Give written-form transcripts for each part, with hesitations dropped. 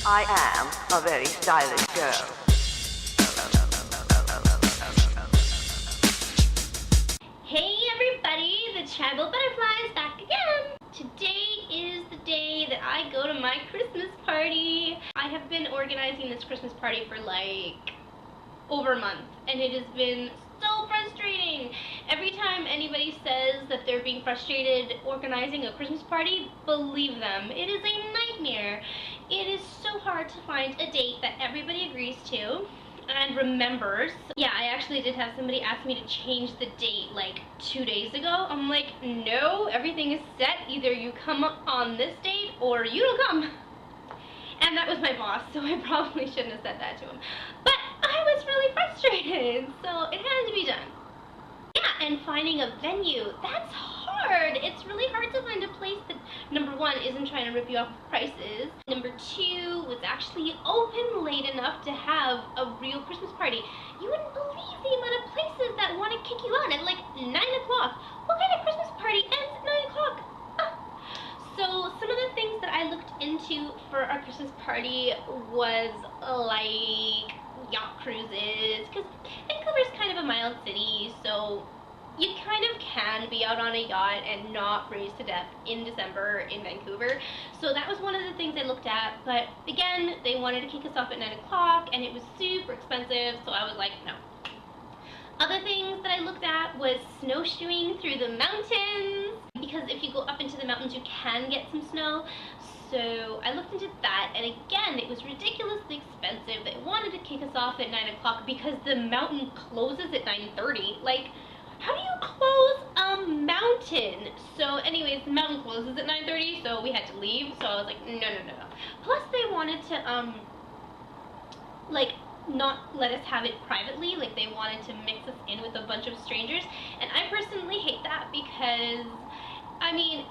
I am a very stylish girl. Hey everybody, the Tribal Butterfly's back again! Today is the day that I go to my Christmas party. I have been organizing this Christmas party for like over a month, and it has been so frustrating. Every time anybody says that they're being frustrated organizing a Christmas party, believe them, it is a nightmare. It is so hard to find a date that everybody agrees to and remembers. Yeah, I actually did have somebody ask me to change the date like 2 days ago. I'm like, no, everything is set. Either you come on this date or you don't come. And that was my boss, so I probably shouldn't have said that to him. But I was really frustrated, so it had to be done. Yeah, and finding a venue, that's hard. It's really hard to find a place that, number one, isn't trying to rip you off with prices. Number two, was actually open late enough to have a real Christmas party. You wouldn't believe the amount of places that want to kick you out at like 9 o'clock. What kind of Christmas party ends at 9 o'clock? So some of the things that I looked into for our Christmas party was like yacht cruises, because Vancouver's kind of a mild city, so you kind of can be out on a yacht and not freeze to death in December in Vancouver. So that was one of the things I looked at, but again, they wanted to kick us off at 9 o'clock and it was super expensive, so I was like, no. Other things that I looked at was snowshoeing through the mountains, because if you go up into the mountains you can get some snow. So I looked into that, and again, it was ridiculously expensive. They wanted to kick us off at 9 o'clock because the mountain closes at 9:30. Like, how do you close a mountain? So anyways, the mountain closes at 9:30, so we had to leave. So I was like, no. Plus they wanted to, like, not let us have it privately. Like, they wanted to mix us in with a bunch of strangers, and I personally hate that because, I mean,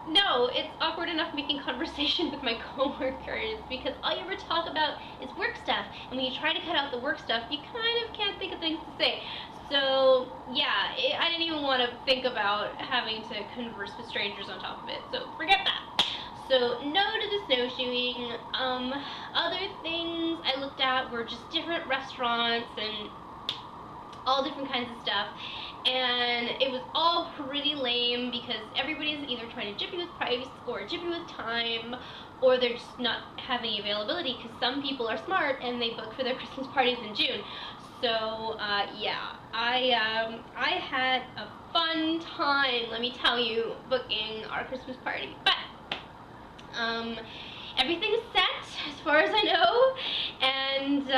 no, it's awkward enough making conversation with my coworkers because all you ever talk about is work stuff, and when you try to cut out the work stuff, you kind of can't think of things to say. So yeah, I didn't even want to think about having to converse with strangers on top of it, so forget that. So no to the snowshoeing. Other things I looked at were just different restaurants and all different kinds of stuff, and it was all pretty lame because everybody's either trying to jip you with price or jip you with time, or they're just not having availability because some people are smart and they book for their Christmas parties in June. So yeah, I had a fun time, let me tell you, booking our Christmas party. But everything is set as far as I know, and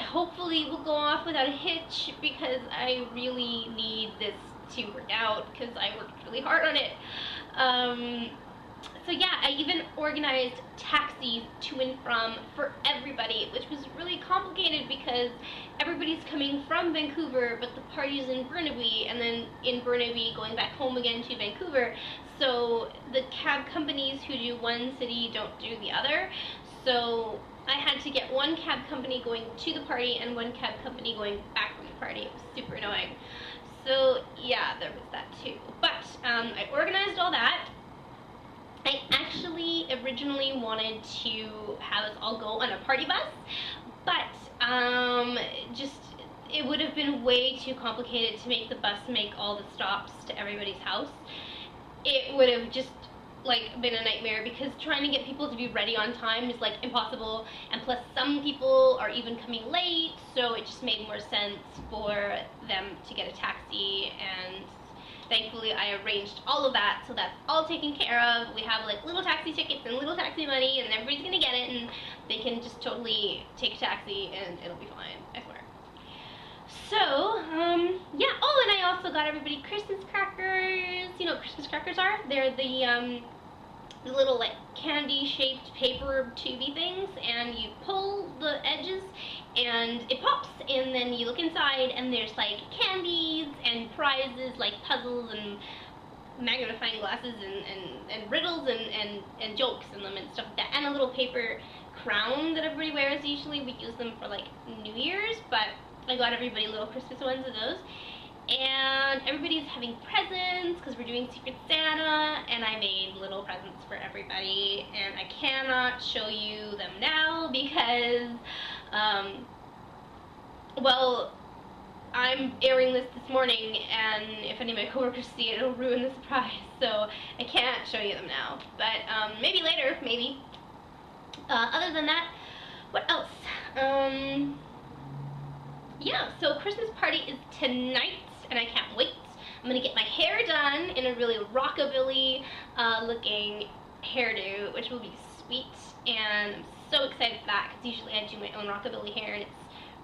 hopefully we'll go off without a hitch because I really need this to work out because I worked really hard on it. So yeah, I even organized taxis to and from for everybody, which was really complicated because everybody's coming from Vancouver, but the party's in Burnaby, and then in Burnaby going back home again to Vancouver. So the cab companies who do one city don't do the other. So I had to get one cab company going to the party and one cab company going back from the party. It was super annoying. So yeah, there was that too. But I organized all that. I actually originally wanted to have us all go on a party bus, but it would have been way too complicated to make the bus make all the stops to everybody's house. It would have just like been a nightmare because trying to get people to be ready on time is like impossible, and plus some people are even coming late, so it just made more sense for them to get a taxi, and thankfully I arranged all of that, so that's all taken care of. We have like little taxi tickets and little taxi money, and everybody's gonna get it, and they can just totally take a taxi and it'll be fine, I swear. So, yeah, oh, and I also got everybody Christmas crackers. You know what Christmas crackers are? They're the little like candy-shaped paper tubey things, and you pull the edges and it pops, and then you look inside and there's like candies and prizes like puzzles and magnifying glasses and riddles and jokes in them and stuff like that, and a little paper crown that everybody wears. Usually we use them for like New Year's, but I got everybody little Christmas ones of those. And everybody's having presents because we're doing Secret Santa, and I made little presents for everybody, and I cannot show you them now because, well, I'm airing this morning, and if any of my coworkers see it, it'll ruin the surprise, so I can't show you them now. But maybe later, maybe. Other than that, what else? Yeah, so Christmas party is tonight, and I can't wait. I'm gonna get my hair done in a really rockabilly looking hairdo, which will be sweet, and I'm so excited for that, because usually I do my own rockabilly hair, and it's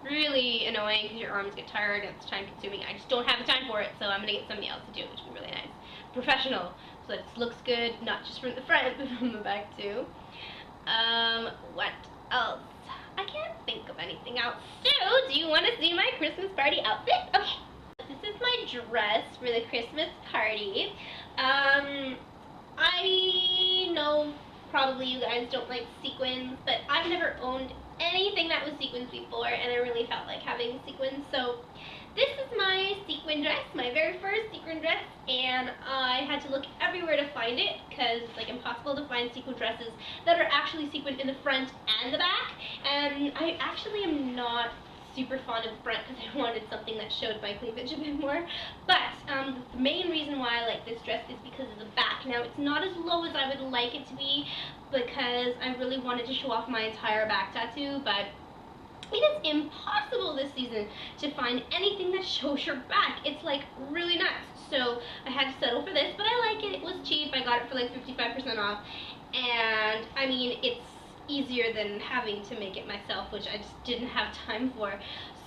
really annoying because your arms get tired and it's time consuming. I just don't have the time for it, so I'm gonna get somebody else to do it, which will be really nice. Professional, so that it looks good, not just from the front, but from the back too. What else? I can't think of anything else. So, do you want to see my Christmas party outfit? Okay. This is my dress for the Christmas party. I know probably you guys don't like sequins, but I've never owned anything that was sequins before, and I really felt like having sequins, so this is my sequin dress, my very first sequin dress, and I had to look everywhere to find it because it's like impossible to find sequin dresses that are actually sequined in the front and the back, and I actually am not super fond of the front because I wanted something that showed my cleavage a bit more, but the main reason why I like this dress is because of the back. Now, it's not as low as I would like it to be because I really wanted to show off my entire back tattoo, but it is impossible this season to find anything that shows your back. It's like really nuts. So I had to settle for this, but I like it. It was cheap. I got it for like 55% off. And I mean, it's easier than having to make it myself, which I just didn't have time for.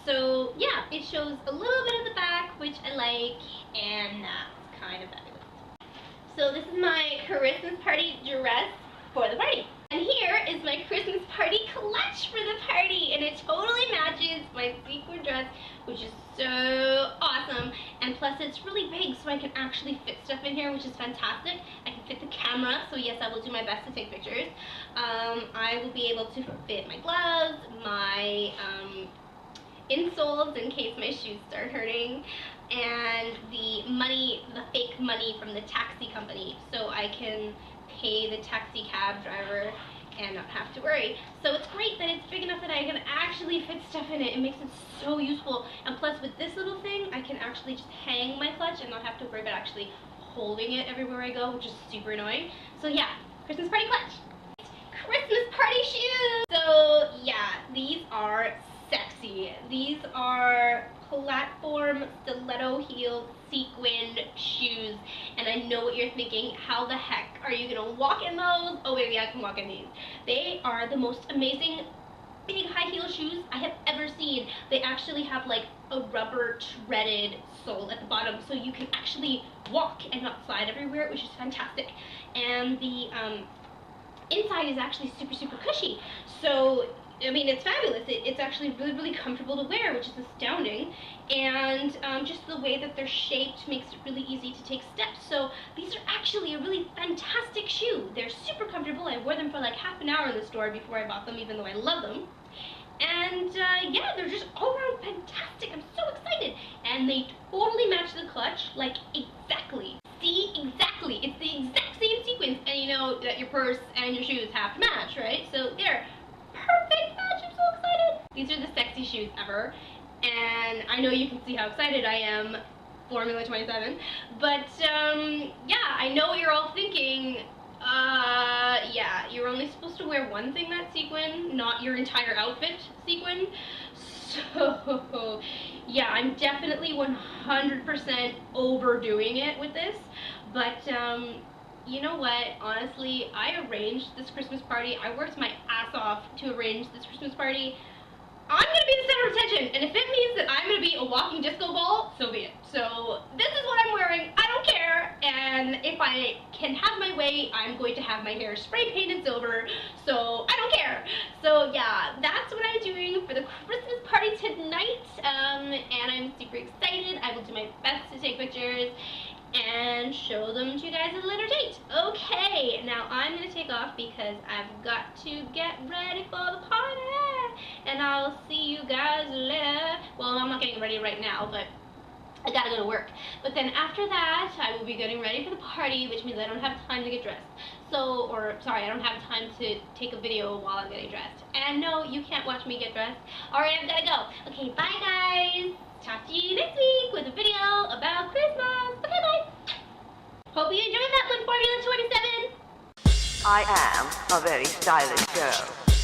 So yeah, it shows a little bit of the back, which I like, and that's kind of fabulous. So this is my Christmas party dress for the party. And here is my Christmas party clutch for the party, and it totally matches my sequin dress, which is so awesome. And plus it's really big, so I can actually fit stuff in here, which is fantastic. I can fit the camera, so yes, I will do my best to take pictures. I will be able to fit my gloves, my insoles in case my shoes start hurting, and the money, the fake money from the taxi company, so I can pay the taxi cab driver and not have to worry. So it's great that it's big enough that I can actually fit stuff in it. It makes it so useful. And plus with this little thing, I can actually just hang my clutch and not have to worry about actually holding it everywhere I go, which is super annoying. So yeah, Christmas party clutch. Christmas party shoes! So yeah, these are sexy. These are platform stiletto heel sequined shoes, and I know what you're thinking, how the heck are you gonna walk in those? Oh baby, I can walk in these. They are the most amazing big high heel shoes I have ever seen. They actually have like a rubber treaded sole at the bottom, so you can actually walk and not slide everywhere, which is fantastic. And the inside is actually super cushy, so I mean, it's fabulous. It's actually really comfortable to wear, which is astounding. And just the way that they're shaped makes it really easy to take steps. So these are actually a really fantastic shoe. They're super comfortable. I wore them for like half an hour in the store before I bought them, even though I love them. And yeah, they're just all around fantastic. I'm so excited. And they totally match the clutch, like exactly. See, exactly. It's the exact same sequence. And you know that your purse and your shoes have to match, right? So there. Perfect match, I'm so excited. These are the sexy shoes ever, and I know you can see how excited I am, Formula 27, but yeah, I know what you're all thinking. Yeah, you're only supposed to wear one thing that's sequin, not your entire outfit sequin. So yeah, I'm definitely 100% overdoing it with this, but you know what, honestly, I arranged this Christmas party. I worked my ass off to arrange this Christmas party. I'm gonna be the center of attention, and if it means that I'm gonna be a walking disco ball, so be it. So this is what I'm wearing. I don't care, and if I can have my way, I'm going to have my hair spray painted silver, so I don't care. So yeah, that's what I'm doing for the Christmas party tonight, and I'm super excited. I will do my best to take pictures and show them to you guys at a later date. Okay, now I'm gonna take off because I've got to get ready for the party, and I'll see you guys later. Well, I'm not getting ready right now, but I gotta go to work. But then after that, I will be getting ready for the party, which means I don't have time to get dressed. So, or sorry, I don't have time to take a video while I'm getting dressed. And no, you can't watch me get dressed. Alright, I've gotta go. Okay, bye guys. Talk to you next week with a video about Christmas. Okay, bye. Hope you enjoyed that one, Formula 27. I am a very stylish girl.